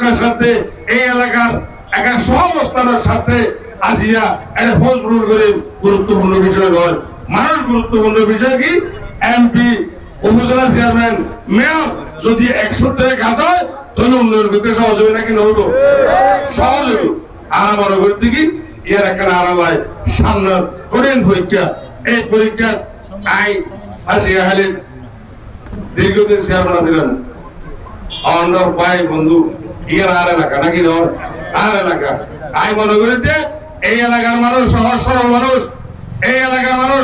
উন্নয়নের সাথে এই এলাকার একটা সহাবস্থানের সাথে আজিয়া এটা ফজলুল করিম গুরুত্বপূর্ণ বিষয় নয়। মানুষ গুরুত্বপূর্ণ বিষয় কি এমপি উপজেলা চেয়ারম্যান মেয়র যদি 100 টাকা কাজ হয় তাহলে উন্নয়ন করতে সহজ হবে নাকি নইব? সহজ হবে। আর মনে করতে কি এর এখানে আড়ালাই সামনে করেন পরীক্ষা, এই পরীক্ষা আই হাসিয়া হালিদ দীর্ঘদিন চেয়ারম্যান ছিলেন অন্ডর ভাই বন্ধু ইয়ার আর এলাকা নাকি নয়? আর এলাকা আই মনে করিতে এই এলাকার মানুষ সহজ সরল মানুষ, এই এলাকার মানুষ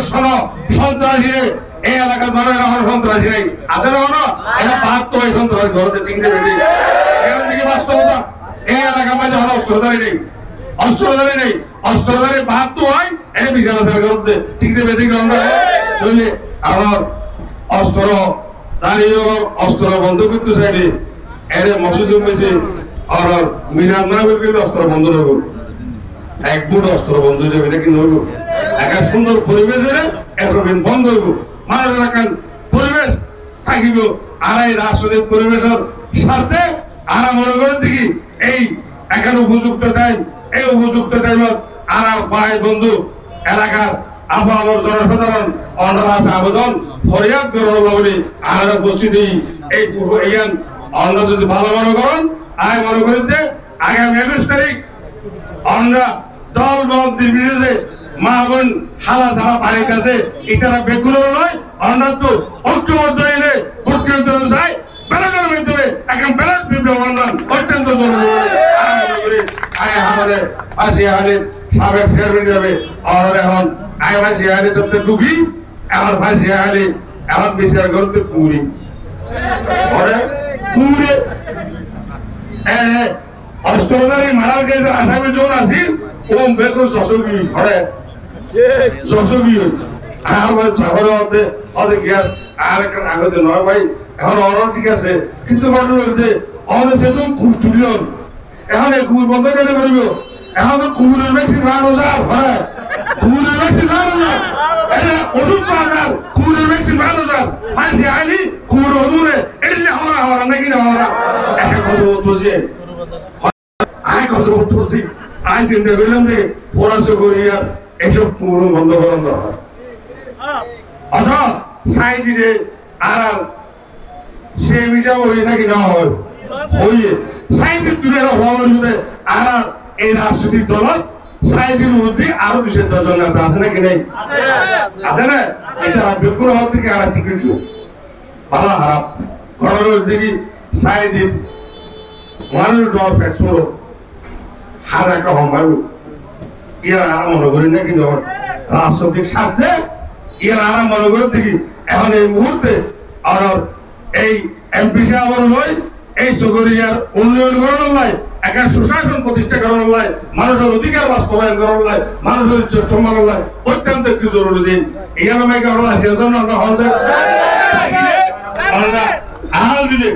সন্ত্রাসী নেই, এই এলাকার মানুষ এখন সন্ত্রাসী নেই আছে না? কোনো এটা বাদ তো এই সন্ত্রাসী ঘরতে টিংতে বেশি এখান থেকে বাস্তবতা। এই এলাকার মাঝে এখন অস্ত্রধারী নেই, অস্ত্রধারী নেই, অস্ত্রধারী বাদ তো হয় এই বিশাল ঘরতে টিংতে বেশি আমরা বুঝলি। আমার অস্ত্র দাঁড়িয়ে অস্ত্র বন্ধ করতে চাইলে এর মসজিদ জমেছে আর মিনার না বললে অস্ত্র বন্ধ হইব, এক বুট অস্ত্র বন্ধ হয়ে যাবে, এটা কিন্তু হইব একটা সুন্দর পরিবেশ হলে এসবিন বন্ধ হইব, মানুষ এলাকার পরিবেশ থাকিব। আর এই রাজনৈতিক পরিবেশের সাথে আর মনে করেন দেখি এই এখানে উপযুক্ত টাইম, এই উপযুক্ত টাইমত আর ভাই বন্ধু এলাকার আবহাওয়ার জনসাধারণ অনারাস আবেদন ফরিয়াদ করার বলে আর উপস্থিতি এই ইয়ান অন্য যদি ভালো মনে করেন আয় মনে করিতে আগামী 21 তারিখ আমরা দল বল নির্বিশেষে মা বোন হালা ঝাড়া বাড়ির কাছে এটারা বেগুলো নয়, আমরা তো ঐক্যবদ্ধ এনে ভোট কেন্দ্র চাই ব্যালটের মাধ্যমে এখন ব্যালট বিপ্লব আন্দোলন অত্যন্ত জরুরি। আমাদের ফাঁসিয়া হালিদ সাবেক চেয়ারম্যান যাবে আর এখন আয় ফাঁসিয়া হালিদ চলতে দুঃখী, এখন ফাঁসিয়া হালিদ এখন বিচার করতে কুড়ি কুড়ে অস্ত্রধারী মারার গেছে আসামি জন আছিল ওম বেকু যশোগী ঘরে যশোগী আমার চাপের মধ্যে অনেক গ্যাস আর একটা আগতে নয় ভাই এখন অর্ডার ঠিক আছে কিন্তু ঘটনা হচ্ছে অনেক সে তুমি খুব তুলিয়ন এখন এই কুকুর বন্ধ কেন করিব? এখন তো কুকুরের ভ্যাকসিন 12,000 হ্যাঁ কুকুরের ভ্যাকসিন 12,000 ওষুধ 5,000 কুকুরের ভ্যাকসিন 12,000 ফাঁসি আইনি কুকুর অদূরে এলে হওয়া নাকি না হওয়া একটা কথা বলছি আয় কথা বলছি আয় চিন্তা করলাম যে পড়াশো করি আর এসব কুকুর বন্ধ করান দরকার অথবা সাই দিলে আর সে বিচার হই নাকি না হয় হইয়ে সাইডে তুলে হওয়ার মধ্যে আর এই রাজনৈতিক দলত সাইডের মধ্যে আরো 210 জন নেতা আছে নাকি নেই? আছে না? এটা বিপুল হওয়ার থেকে আর ঠিক কিছু ভালো খারাপ ঘটনার দিকে সাইডে মানুষ ডর ফ্যাকশন হার একা হমায়ু ইয়ার আর মনে করি না কিন্তু রাজনৈতিক স্বার্থে ইয়ার আর মনে করি দেখি এখন এই মুহূর্তে আর এই এমপি সাহেব নয় এই চকরিয়ার উন্নয়ন করানোর লাই একটা সুশাসন প্রতিষ্ঠা করানোর লাই মানুষের অধিকার বাস্তবায়ন করানোর লাই মানুষের ইজ্জত সম্মানের লাই অত্যন্ত একটি জরুরি দিন। এখানে মেঘ আমরা আহাল দিলে